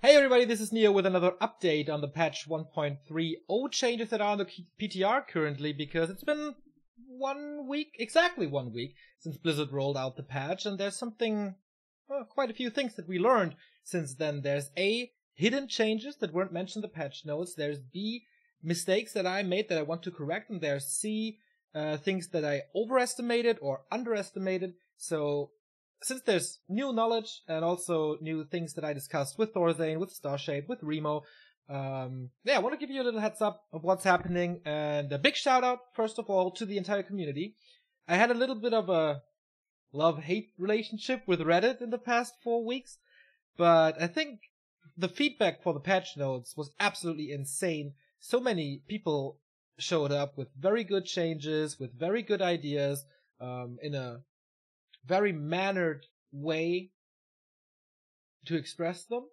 Hey everybody, this is Neo with another update on the patch 1.30 changes that are on the PTR currently, because it's been 1 week, exactly 1 week, since Blizzard rolled out the patch, and there's quite a few things that we learned since then. There's A, hidden changes that weren't mentioned in the patch notes, there's B, mistakes that I made that I want to correct, and there's C, things that I overestimated or underestimated. So since there's new knowledge and also new things that I discussed with Thorzane, with Starshape, with Remo, I want to give you a little heads up of what's happening, and a big shout out, first of all, to the entire community. I had a little bit of a love-hate relationship with Reddit in the past 4 weeks, but I think the feedback for the patch notes was absolutely insane. So many people showed up with very good changes, with very good ideas, in a very mannered way to express them.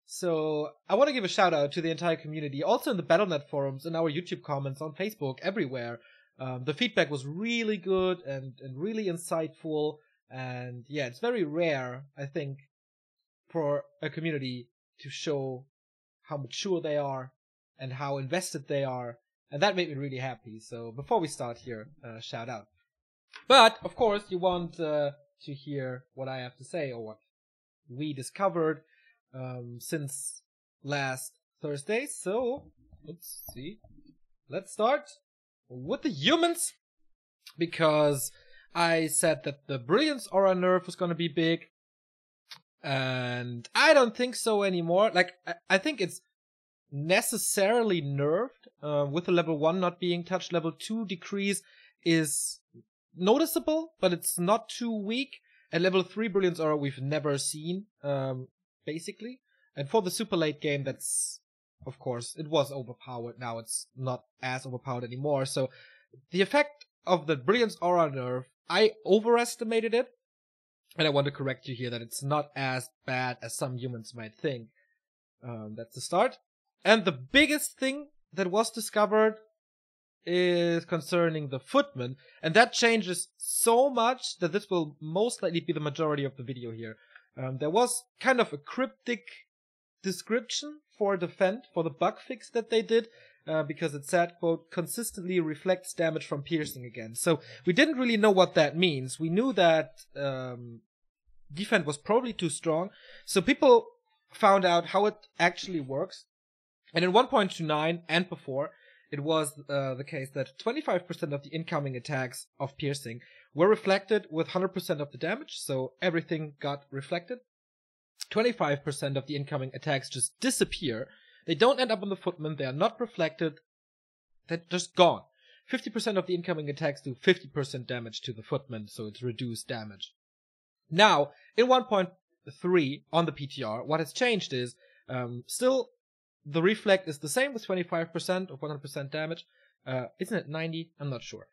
So I want to give a shout out to the entire community, also in the Battle.net forums, in our YouTube comments, on Facebook, everywhere. The feedback was really good and really insightful, and yeah, it's very rare, I think, for a community to show how mature they are and how invested they are, and that made me really happy. So before we start here, shout out. But, of course, you want to hear what I have to say, or what we discovered since last Thursday. So, let's see. Let's start with the humans, because I said that the Brilliance Aura nerf was going to be big, and I don't think so anymore. Like, I think it's necessarily nerfed, with the level 1 not being touched. Level 2 decrease is noticeable, but it's not too weak. At level 3 Brilliance Aura we've never seen, basically. And for the super late game, that's, of course, it was overpowered. Now it's not as overpowered anymore. So the effect of the Brilliance Aura nerf, I overestimated it, and I want to correct you here that it's not as bad as some humans might think. That's the start. And the biggest thing that was discovered is concerning the Footman, and that changes so much that this will most likely be the majority of the video here. There was kind of a cryptic description for Defend, for the bug fix that they did, because it said, quote, consistently reflects damage from piercing again. So we didn't really know what that means. We knew that Defend was probably too strong, so people found out how it actually works. And in 1.29 and before, it was the case that 25% of the incoming attacks of piercing were reflected with 100% of the damage, so everything got reflected. 25% of the incoming attacks just disappear. They don't end up on the Footman, they are not reflected, they're just gone. 50% of the incoming attacks do 50% damage to the Footman, so it's reduced damage. Now, in 1.3 on the PTR, what has changed is, still, the reflect is the same with 25% of 100% damage. Isn't it 90? I'm not sure.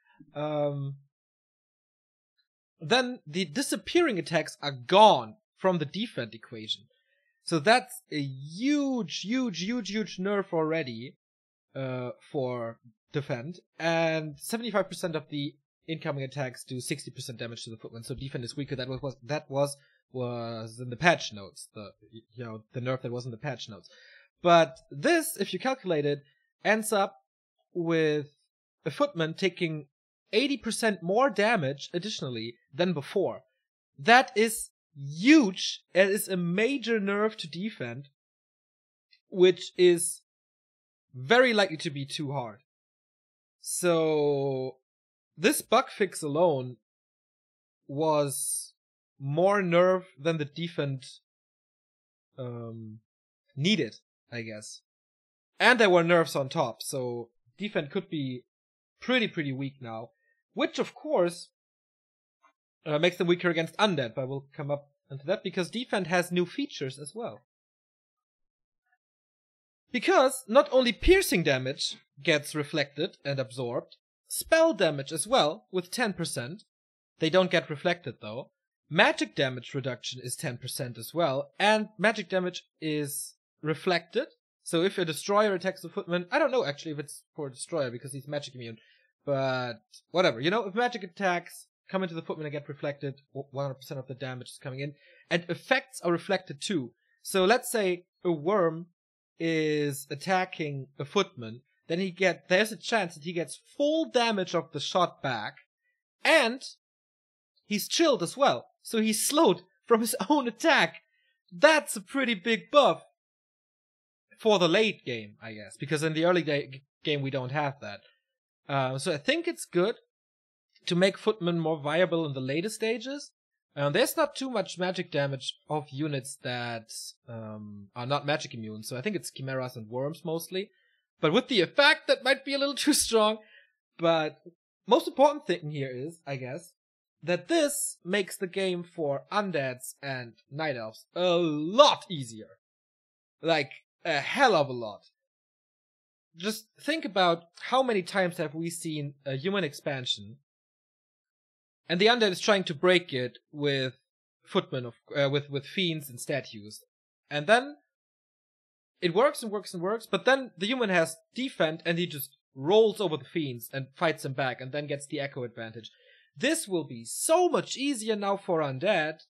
Then the disappearing attacks are gone from the defend equation. So that's a huge nerf already for defend. And 75% of the incoming attacks do 60% damage to the Footman. So defend is weaker. That was in the patch notes. The nerf that was in the patch notes. But this, if you calculate it, ends up with a Footman taking 80% more damage additionally than before. That is huge. It is a major nerf to defend, which is very likely to be too hard. So this bug fix alone was more nerf than the defend needed, I guess. And there were nerfs on top, so defend could be pretty weak now. Which, of course, makes them weaker against undead, but we'll come up into that, because defend has new features as well. Because not only piercing damage gets reflected and absorbed, spell damage as well, with 10%. They don't get reflected, though. Magic damage reduction is 10% as well, and magic damage is reflected. So if a destroyer attacks the Footman, I don't know actually if it's for a destroyer because he's magic immune, but whatever, if magic attacks come into the Footman and get reflected, 100% of the damage is coming in, and effects are reflected too. So let's say a worm is attacking a footman, then there's a chance that he gets full damage of the shot back, and he's chilled as well. So he's slowed from his own attack. That's a pretty big buff for the late game, I guess, because in the early game we don't have that. So I think it's good to make Footman more viable in the later stages. There's not too much magic damage of units that are not magic immune, so I think it's chimeras and worms mostly. But with the effect, that might be a little too strong. But most important thing here is, I guess, that this makes the game for undeads and night elves a lot easier. Like, a hell of a lot. Just think about how many times have we seen a human expansion, and the undead is trying to break it with footmen, with fiends and statues. And then it works and works and works, but then the human has defend and he just rolls over the fiends and fights them back and then gets the echo advantage. This will be so much easier now for undead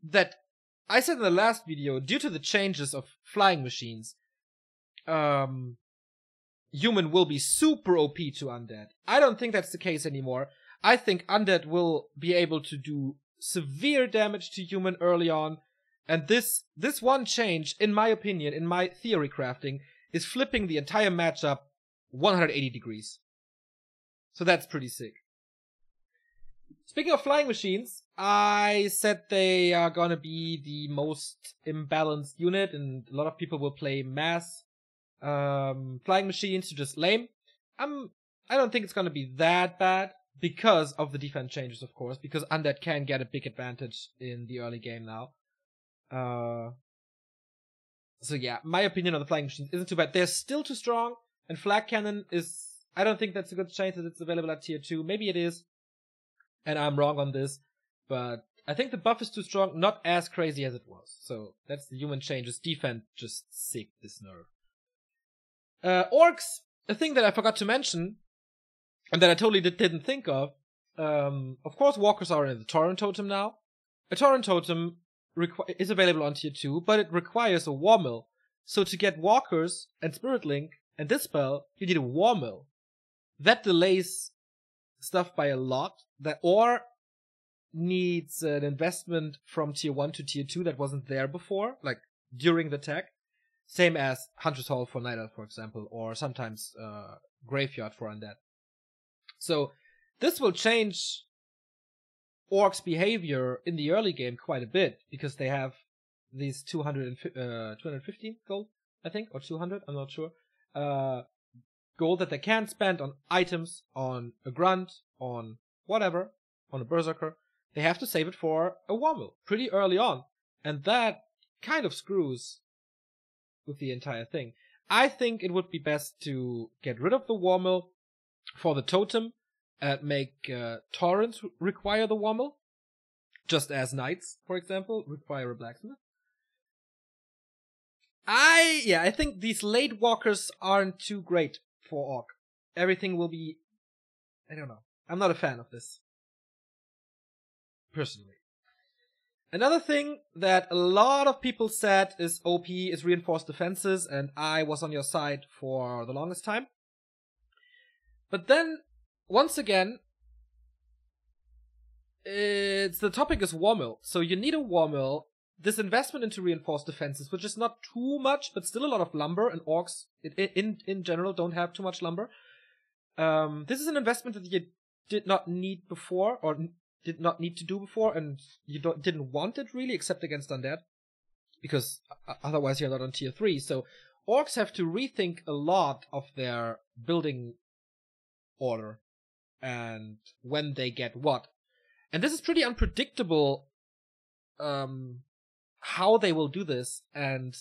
that I said in the last video, due to the changes of flying machines, human will be super OP to undead. I don't think that's the case anymore. I think undead will be able to do severe damage to human early on, and this one change, in my opinion, in my theory crafting, is flipping the entire matchup 180 degrees. So that's pretty sick. Speaking of flying machines, I said they are gonna be the most imbalanced unit, and a lot of people will play mass flying machines to just lame. I don't think it's gonna be that bad because of the defense changes, of course, because undead can get a big advantage in the early game now. So yeah, my opinion on the flying machines isn't too bad. They're still too strong, and flag cannon is, I don't think that's a good chance that it's available at tier 2. Maybe it is, and I'm wrong on this, but I think the buff is too strong, not as crazy as it was. So that's the human changes. Defense just sick, this nerf. Orcs, a thing that I forgot to mention, and that I totally didn't think of. Of course, walkers are in the Tauren Totem now. A Tauren Totem is available on tier 2, but it requires a war mill. So to get walkers and Spirit Link and this spell, you need a war mill. That delays stuff by a lot. That or needs an investment from tier 1 to tier 2 that wasn't there before, like during the tech. Same as Hunter's Hall for Night Elf, for example, or sometimes Graveyard for Undead. So this will change Orcs' behavior in the early game quite a bit, because they have these 250 gold, I think, or 200, I'm not sure, gold that they can spend on items, on a grunt, on whatever, on a berserker. They have to save it for a war mill pretty early on, and that kind of screws with the entire thing. I think it would be best to get rid of the war mill for the totem and make Taurens require the war mill, just as knights, for example, require a blacksmith. I think these late walkers aren't too great for Orc. Everything will be, I don't know. I'm not a fan of this, personally. Another thing that a lot of people said is OP is reinforced defenses, and I was on your side for the longest time. But then, once again, the topic is war mill. So you need a war mill. This investment into reinforced defenses, which is not too much, but still a lot of lumber, and orcs in general don't have too much lumber. This is an investment that you did not need before, or did not need to do before, and you didn't want it really, except against undead, because otherwise you're not on tier 3. So orcs have to rethink a lot of their building order and when they get what. And this is pretty unpredictable, how they will do this and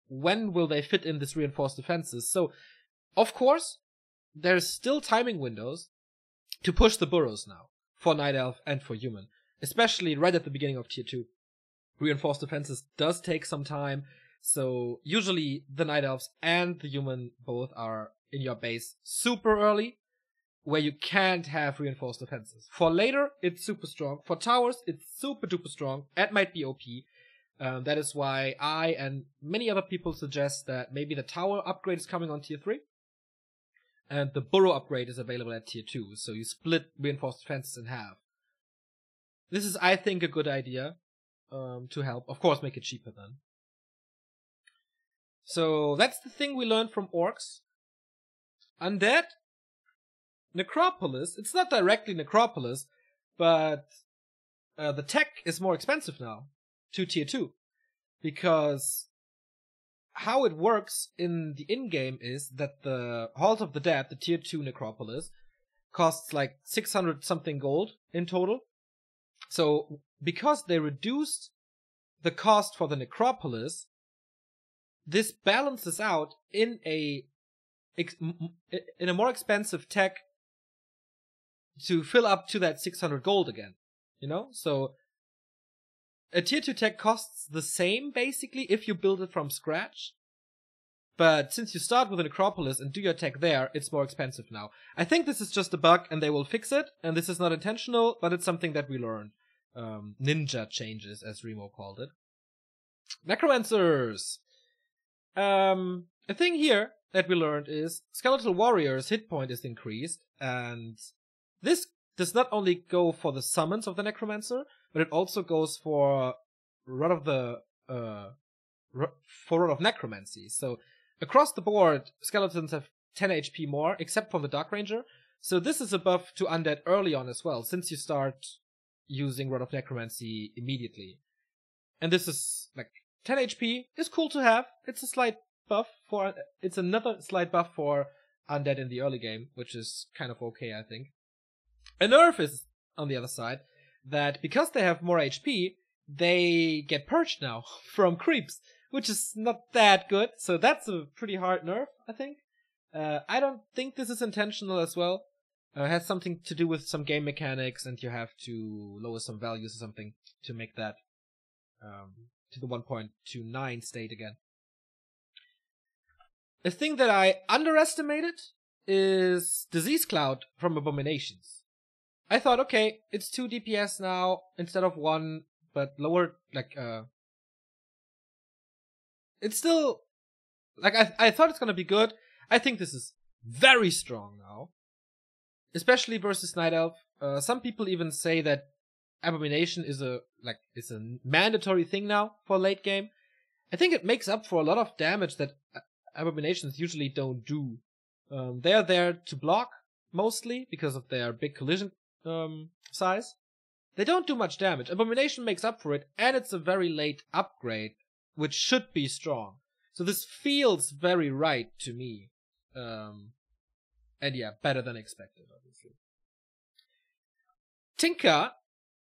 when will they fit in this reinforced defenses. So, of course, there's still timing windows to push the burrows now for Night Elf and for Human, especially right at the beginning of tier 2. Reinforced defenses does take some time, so usually the Night Elves and the Human both are in your base super early, where you can't have reinforced defenses. For later, it's super strong. For towers, it's super duper strong. It might be OP. That is why I and many other people suggest that maybe the tower upgrade is coming on tier 3. And the burrow upgrade is available at tier 2. So you split reinforced defenses in half. This is, I think, a good idea to help. Of course, make it cheaper then. So that's the thing we learned from orcs. Undead, Necropolis. It's not directly Necropolis, but the tech is more expensive now to tier 2. Because how it works in the in-game is that the Halt of the Dead, the tier 2 Necropolis, costs like 600 something gold in total. So because they reduced the cost for the Necropolis, this balances out in a more expensive tech to fill up to that 600 gold again, you know? So a tier 2 tech costs the same basically if you build it from scratch, but since you start with a Necropolis and do your tech there, it's more expensive now. I think this is just a bug and they will fix it, and this is not intentional, but it's something that we learned. Ninja changes, as Remo called it. Necromancers! A thing here that we learned is Skeletal Warrior's hit point is increased, and this does not only go for the summons of the Necromancer, but it also goes for Rod of Necromancy. So across the board, skeletons have 10 HP more, except for the Dark Ranger. So this is a buff to undead early on as well, since you start using Rod of Necromancy immediately. And this is like 10 HP is cool to have. It's a slight buff for it's another slight buff for undead in the early game, which is kind of okay, I think. A nerf is on the other side that because they have more HP, they get purged now from creeps, which is not that good. So that's a pretty hard nerf, I think. I don't think this is intentional as well. It has something to do with some game mechanics, and you have to lower some values or something to make that to the 1.29 state again. A thing that I underestimated is Disease Cloud from Abominations. I thought, okay, it's 2 DPS now instead of 1, but lower, like, it's still, like, I thought it's gonna be good. I think this is very strong now, especially versus Night Elf. Some people even say that Abomination is a mandatory thing now for late game. I think it makes up for a lot of damage that Abominations usually don't do. They're there to block, mostly, because of their big collision size. They don't do much damage. Abomination makes up for it, and it's a very late upgrade, which should be strong. So this feels very right to me. And yeah, better than expected, obviously. Tinker,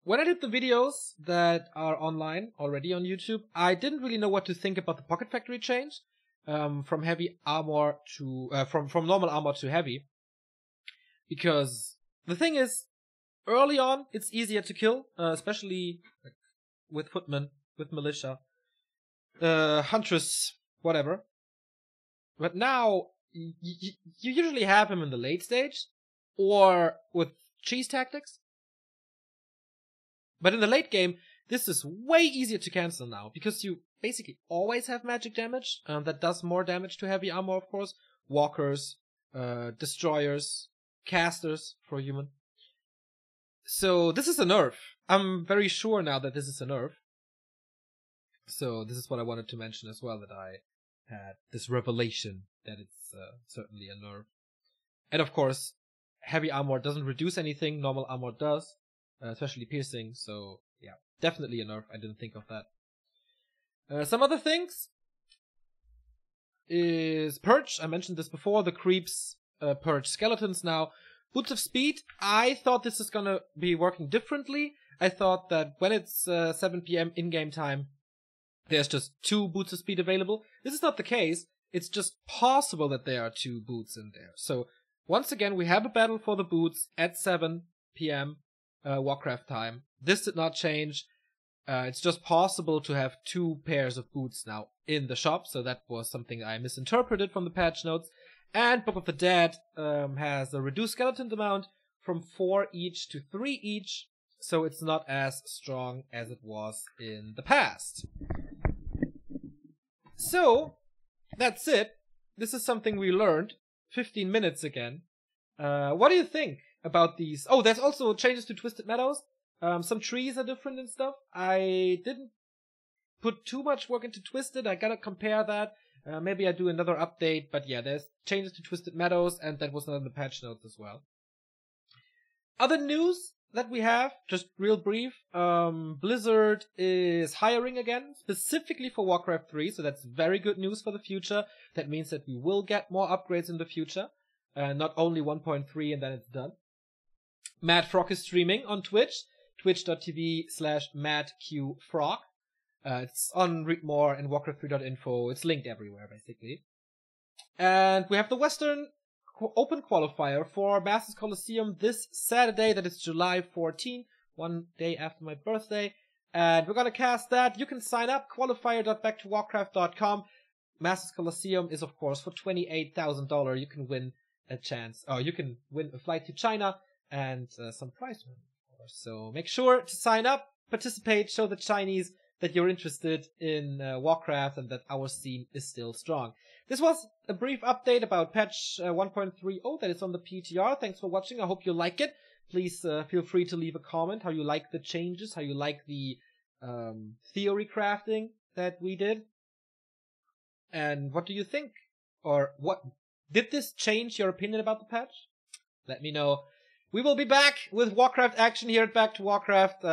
when I did the videos that are online already on YouTube, I didn't really know what to think about the Pocket Factory change. From heavy armor to from normal armor to heavy, because the thing is, early on it's easier to kill, especially with Footman, with Militia, Huntress, whatever. But now you usually have him in the late stage or with cheese tactics. But in the late game, this is way easier to cancel now, because you basically always have magic damage that does more damage to heavy armor, of course. Walkers, destroyers, casters for human. So this is a nerf. I'm very sure now that this is a nerf. So this is what I wanted to mention as well, that I had this revelation that it's certainly a nerf. And of course, heavy armor doesn't reduce anything, normal armor does, especially piercing, so yeah, definitely a nerf. I didn't think of that. Some other things is Purge. I mentioned this before. The creeps purge skeletons now. Boots of Speed. I thought this is gonna be working differently. I thought that when it's 7 PM in-game time, there's just 2 Boots of Speed available. This is not the case. It's just possible that there are 2 boots in there. So once again, we have a battle for the boots at 7 PM Warcraft time. This did not change. It's just possible to have 2 pairs of boots now in the shop, so that was something I misinterpreted from the patch notes. And Book of the Dead has a reduced skeleton amount from 4 each to 3 each, so it's not as strong as it was in the past. So, that's it. This is something we learned. 15 minutes again. What do you think about these? Oh, there's also changes to Twisted Meadows. Some trees are different and stuff. I didn't put too much work into Twisted. I gotta compare that. Maybe I do another update. But yeah, there's changes to Twisted Meadows, and that was not in the patch notes as well. Other news that we have, just real brief. Blizzard is hiring again, specifically for Warcraft 3, so that's very good news for the future. That means that we will get more upgrades in the future. Not only 1.3 and then it's done. Mad Frog is streaming on Twitch, twitch.tv/MadQFrog. It's on Read More and Warcraft3.info. It's linked everywhere, basically. And we have the Western Open Qualifier for Masters Coliseum this Saturday. That is July 14, one day after my birthday. And we're gonna cast that. You can sign up, qualifier.backtowarcraft.com. Masters Coliseum is, of course, for $28,000. You can win a chance. Oh, you can win a flight to China and some prize money, of course. So make sure to sign up, participate, show the Chinese that you're interested in Warcraft and that our scene is still strong. This was a brief update about patch 1.30 that is on the PTR. Thanks for watching. I hope you like it. Please feel free to leave a comment how you like the changes, how you like the theory crafting that we did. And what do you think? Or what did this change your opinion about the patch? Let me know. We will be back with Warcraft action here at Back to Warcraft.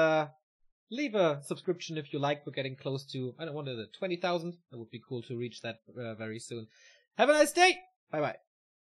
Leave a subscription if you like. We're getting close to, I don't know, 20,000. That would be cool to reach that very soon. Have a nice day. Bye bye.